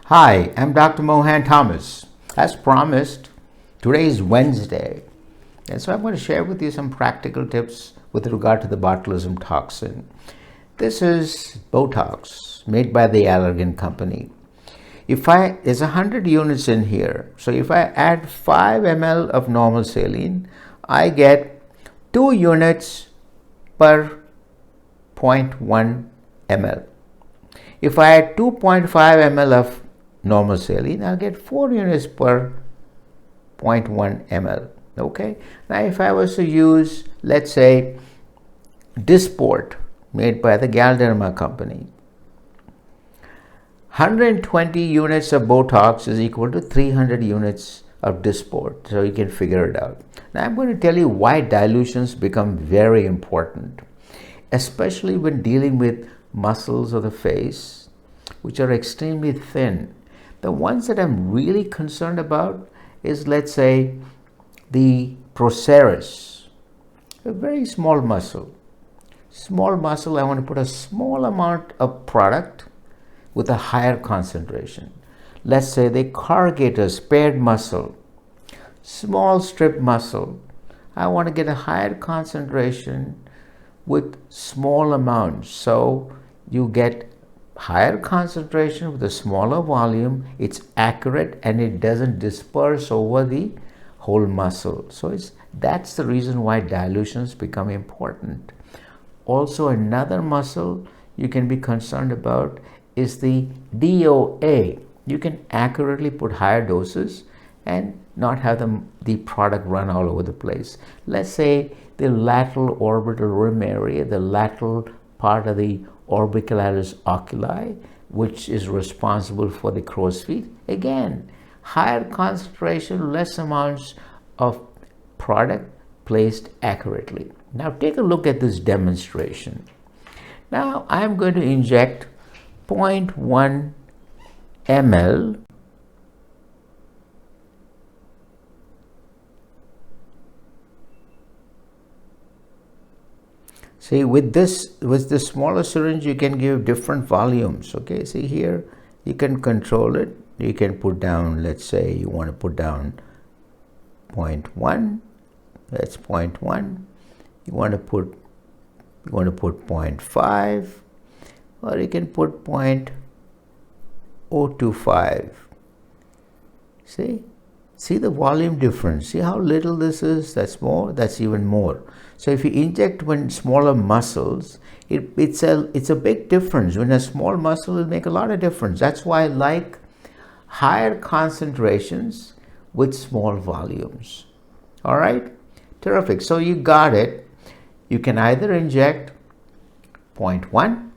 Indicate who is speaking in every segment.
Speaker 1: Hi, I'm Dr. Mohan Thomas. As promised, today is Wednesday, and so I'm going to share with you some practical tips with regard to the botulism toxin. This is Botox made by the Allergan company. There's 100 units in here, so if I add 5 ml of normal saline, I get 2 units per zero point 0.1 ml. If I add 2.5 ml of normal saline, I'll get 4 units per 0.1 ml. Okay. Now, if I was to use, let's say, Dysport made by the Galderma company, 120 units of Botox is equal to 300 units of Dysport. So you can figure it out. Now, I'm going to tell you why dilutions become very important, especially when dealing with muscles of the face, which are extremely thin. The ones that I'm really concerned about is, let's say, the procerus, a very small muscle. Small muscle, I want to put a small amount of product with a higher concentration. Let's say the corrugator's paired muscle, small strip muscle. I want to get a higher concentration with small amounts. So you get higher concentration with a smaller volume. It's accurate and it doesn't disperse over the whole muscle. So that's the reason why dilutions become important. Also, another muscle you can be concerned about is the DOA. You can accurately put higher doses and not have the product run all over the place. Let's say the lateral orbital rim area, the lateral part of the orbicularis oculi, which is responsible for the crow's feet. Again, higher concentration, less amounts of product placed accurately. Now take a look at this demonstration. Now I'm going to inject 0.1 ml See, with the smaller syringe, you can give different volumes. Okay, see here, you can control it. You can put down, let's say you want to put down 0.1. That's 0.1. You want to put 0.5, or you can put 0.025. See the volume difference. See how little this is? That's more, that's even more. So if you inject when smaller muscles, it's a big difference. When a small muscle will make a lot of difference. That's why I like higher concentrations with small volumes. All right? Terrific. So you got it. You can either inject 0.1,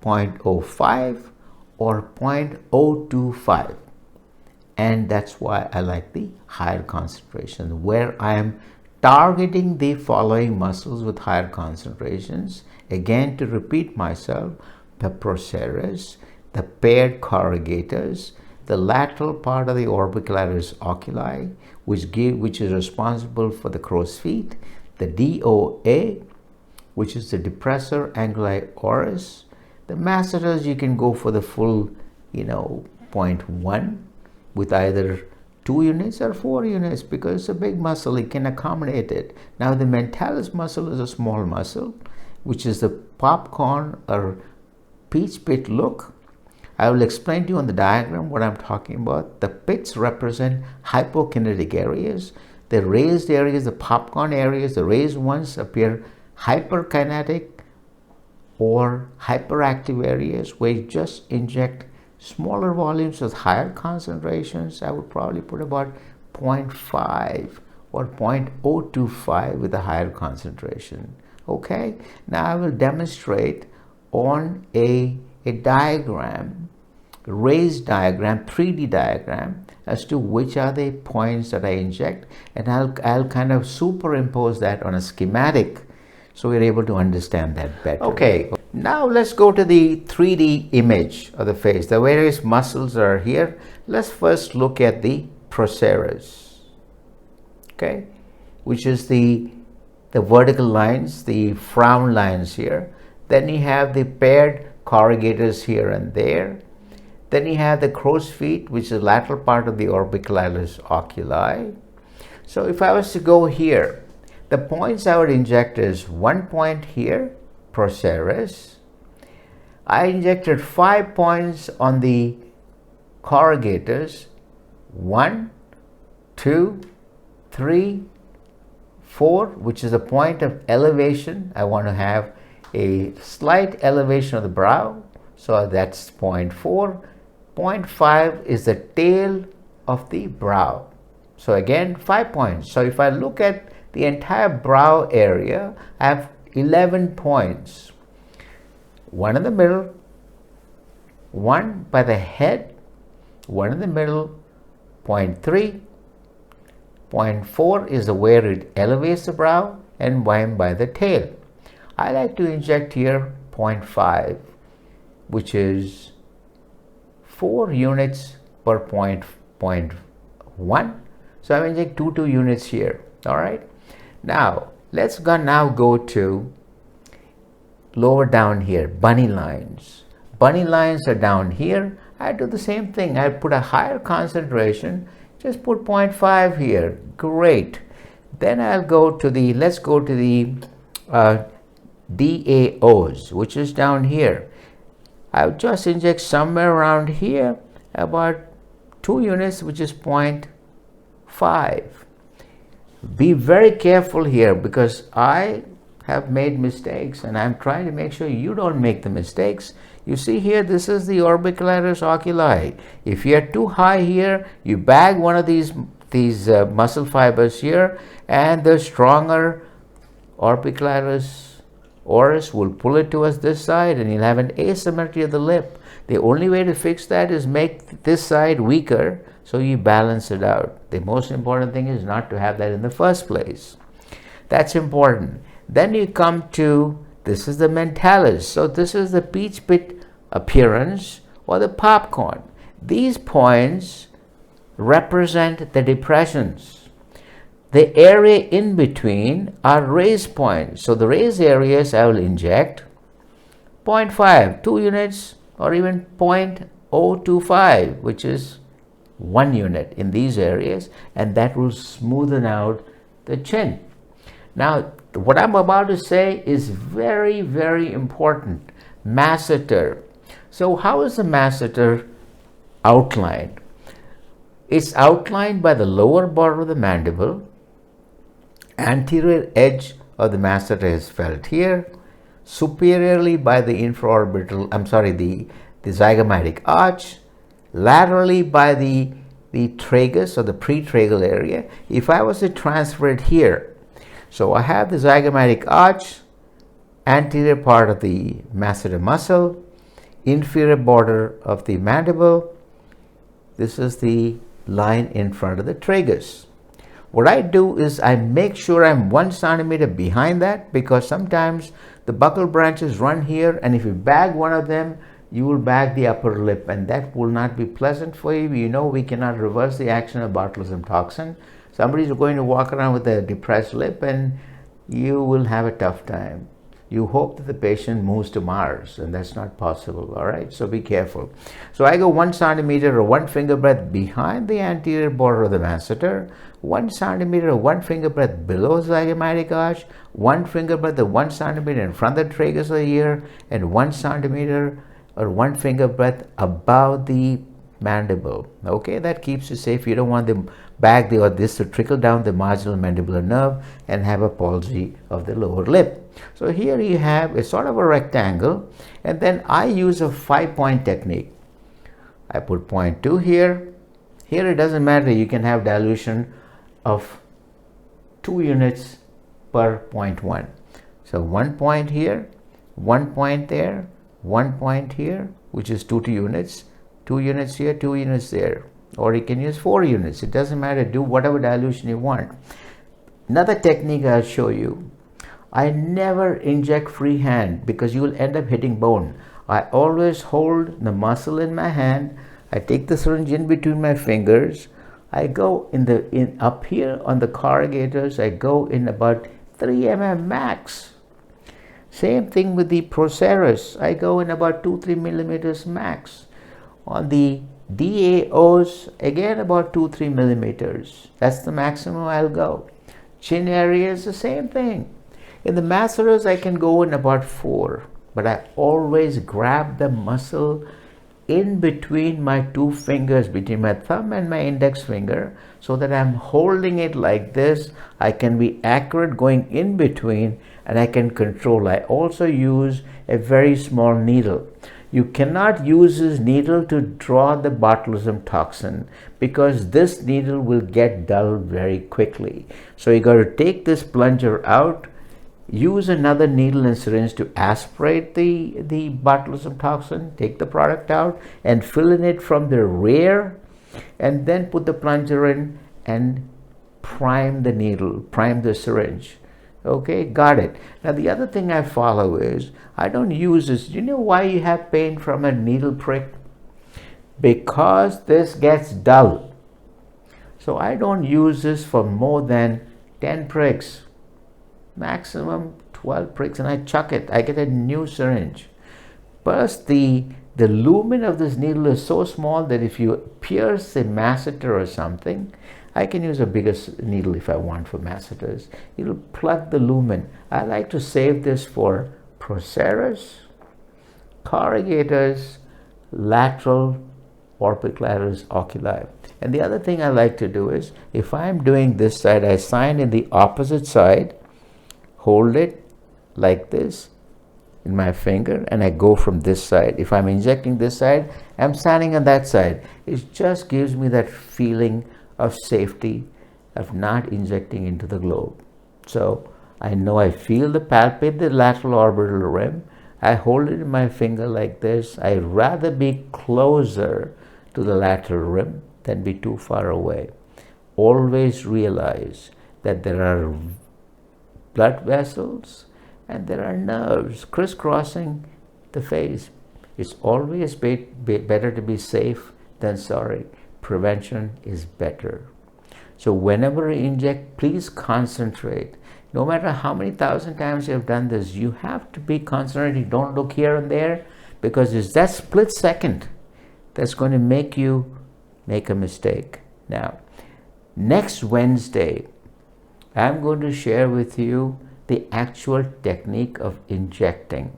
Speaker 1: 0.05, or 0.025. And that's why I like the higher concentration, where I am targeting the following muscles with higher concentrations. Again, to repeat myself, the procerus, the paired corrugators, the lateral part of the orbicularis oculi, which is responsible for the crow's feet, the DOA, which is the depressor anguli oris. The masseters, you can go for the full, 0.1 with either 2 units or 4 units, because it's a big muscle, it can accommodate it. Now the mentalis muscle is a small muscle, which is the popcorn or peach pit look. I will explain to you on the diagram what I'm talking about. The pits represent hypokinetic areas. The raised areas, the popcorn areas, the raised ones appear hyperkinetic or hyperactive areas, where you just inject smaller volumes with higher concentrations. I would probably put about 0.5 or 0.025 with a higher concentration. Okay, now I will demonstrate on a diagram, raised diagram, 3D diagram, as to which are the points that I inject, and I'll kind of superimpose that on a schematic so we're able to understand that better. Okay, now let's go to the 3D image of the face. The various muscles are here. Let's first look at the procerus, okay, which is the vertical lines, the frown lines here. Then you have the paired corrugators here and there. Then you have the crow's feet, which is the lateral part of the orbicularis oculi. So if I was to go here, the points I would inject is 1 point here, procerus. I injected 5 points on the corrugators, 1, 2, 3, 4, which is a point of elevation. I want to have a slight elevation of the brow, so that's point 4. Point 5 is the tail of the brow. So again, 5 points. So if I look at the entire brow area, I have 11 points. 1 in the middle, 1 by the head, 1 in the middle, point 3. Point 4 is where it elevates the brow, and 1 by the tail. I like to inject here point 5, which is 4 units per point 1. So I inject 2 units here. All right. Now let's go to lower down here, bunny lines. Bunny lines are down here. I do the same thing. I put a higher concentration. Just put 0.5 here. Great. Then I'll go to the, let's go to the DAOs, which is down here. I'll just inject somewhere around here about 2 units, which is 0.5. Be very careful here, because I have made mistakes and I'm trying to make sure you don't make the mistakes. You see here, this is the orbicularis oculi. If you're too high here, you bag one of these muscle fibers here, and the stronger orbicularis oris will pull it towards this side, and you'll have an asymmetry of the lip. The only way to fix that is make this side weaker, so you balance it out. The most important thing is not to have that in the first place. That's important. Then you come to, this is the mentalis. So this is the peach pit appearance, or the popcorn. These points represent the depressions. The area in between are raise points. So the raise areas I will inject 0.5, 2 units, or even 0.025, which is 1 unit in these areas, and that will smoothen out the chin. Now, what I'm about to say is very, very important. Masseter. So how is the masseter outlined? It's outlined by the lower border of the mandible. Anterior edge of the masseter is felt here. Superiorly by the the zygomatic arch. Laterally by the tragus, or the pretragal area. If I was to transfer it here, so I have the zygomatic arch, anterior part of the masseter muscle, inferior border of the mandible. This is the line in front of the tragus. What I do is I make sure I'm 1 centimeter behind that, because sometimes the buccal branches run here, and if you bag one of them, you will bag the upper lip, and that will not be pleasant for you. You know, we cannot reverse the action of botulism toxin. Somebody's going to walk around with a depressed lip, and you will have a tough time. You hope that the patient moves to Mars, and that's not possible. All right, so be careful. So I go 1 centimeter or 1 finger breadth behind the anterior border of the masseter, 1 centimeter or 1 finger breadth below zygomatic arch, 1 finger breadth or 1 centimeter in front of the tragus of the ear, and 1 centimeter or 1 finger breadth above the mandible. Okay, that keeps you safe. You don't want the bag or this to trickle down the marginal mandibular nerve and have a palsy of the lower lip. So here you have a sort of a rectangle, and then I use a 5-point technique. I put 0.2 here. Here it doesn't matter. You can have dilution of 2 units per 0.1. So 1 point here, 1 point there, 1 point here, which is 2 units, 2 units here, 2 units there, or you can use 4 units. It doesn't matter. Do whatever dilution you want. Another technique I'll show you. I never inject freehand, because you will end up hitting bone. I always hold the muscle in my hand. I take the syringe in between my fingers. I go in up here on the corrugators. I go in about 3 mm max. Same thing with the procerus. I go in about 2-3 millimeters max. On the DAOs, again about 2-3 millimeters. That's the maximum I'll go. Chin area is the same thing. In the masseter's, I can go in about 4, but I always grab the muscle in between my two fingers, between my thumb and my index finger, so that I'm holding it like this. I can be accurate going in between, and I can control. I also use a very small needle. You cannot use this needle to draw the botulism toxin, because this needle will get dull very quickly. So you got to take this plunger out, use another needle and syringe to aspirate the botulism toxin, take the product out and fill in it from the rear, and then put the plunger in and prime the needle, prime the syringe. Okay, got it. Now the other thing I follow is, I don't use this. You know why you have pain from a needle prick? Because this gets dull. So I don't use this for more than 10 pricks, maximum 12 pricks, and I chuck it. I get a new syringe. Plus the lumen of this needle is so small that if you pierce a masseter or something, I can use a bigger needle if I want for masseters. It'll plug the lumen. I like to save this for procerus, corrugators, lateral orbicularis oculi. And the other thing I like to do is, if I'm doing this side, I sign in the opposite side, hold it like this in my finger, and I go from this side. If I'm injecting this side, I'm standing on that side. It just gives me that feeling of safety, of not injecting into the globe. So I know, I feel palpate the lateral orbital rim. I hold it in my finger like this. I'd rather be closer to the lateral rim than be too far away. Always realize that there are blood vessels and there are nerves crisscrossing the face. It's always better to be safe than sorry. Prevention is better. So whenever you inject, please concentrate. No matter how many thousand times you have done this, you have to be concentrating. Don't look here and there, because it's that split second that's going to make you make a mistake. Now, next Wednesday, I'm going to share with you the actual technique of injecting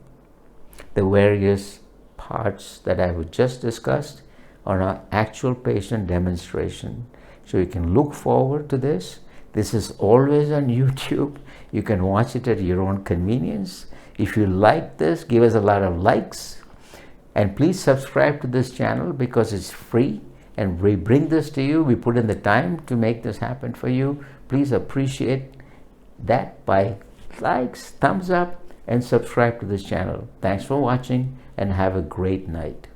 Speaker 1: the various parts that I have just discussed on our actual patient demonstration. So you can look forward to this. This is always on YouTube. You can watch it at your own convenience. If you like this, give us a lot of likes. And please subscribe to this channel, because it's free. And we bring this to you. We put in the time to make this happen for you. Please appreciate that by likes, thumbs up, and subscribe to this channel. Thanks for watching, and have a great night.